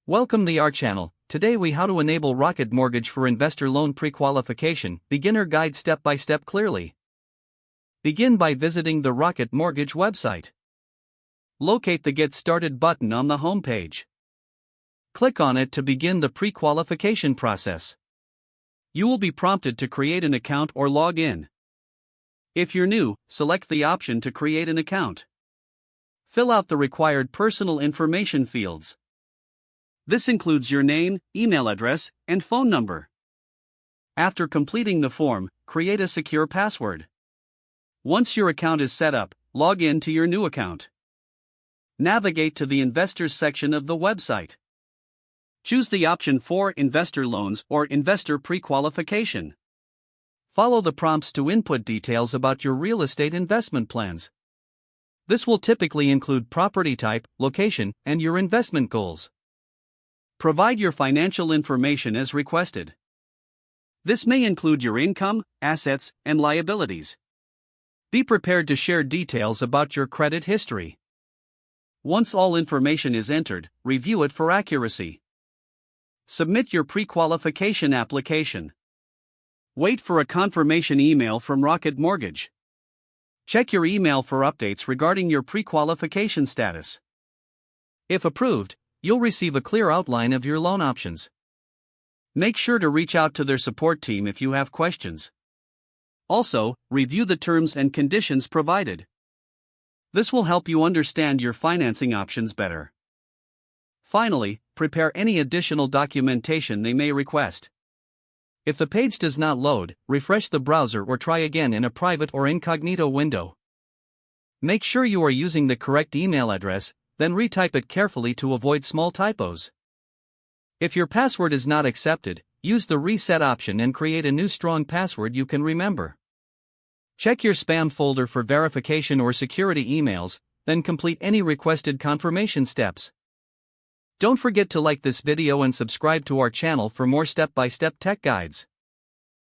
Welcome to our channel. Today we how to enable Rocket Mortgage for investor loan pre-qualification, beginner guide step by step clearly. Begin by visiting the Rocket Mortgage website. Locate the Get Started button on the home page. Click on it to begin the pre-qualification process. You will be prompted to create an account or log in. If you're new, select the option to create an account. Fill out the required personal information fields. This includes your name, email address, and phone number. After completing the form, create a secure password. Once your account is set up, log in to your new account. Navigate to the Investors section of the website. Choose the option for Investor Loans or Investor Pre-qualification. Follow the prompts to input details about your real estate investment plans. This will typically include property type, location, and your investment goals. Provide your financial information as requested. This may include your income, assets, and liabilities. Be prepared to share details about your credit history. Once all information is entered, review it for accuracy. Submit your pre-qualification application. Wait for a confirmation email from Rocket Mortgage. Check your email for updates regarding your pre-qualification status. If approved, you'll receive a clear outline of your loan options. Make sure to reach out to their support team if you have questions. Also, review the terms and conditions provided. This will help you understand your financing options better. Finally, prepare any additional documentation they may request. If the page does not load, refresh the browser or try again in a private or incognito window. Make sure you are using the correct email address, then retype it carefully to avoid small typos. If your password is not accepted, use the reset option and create a new strong password you can remember. Check your spam folder for verification or security emails, then complete any requested confirmation steps. Don't forget to like this video and subscribe to our channel for more step-by-step tech guides.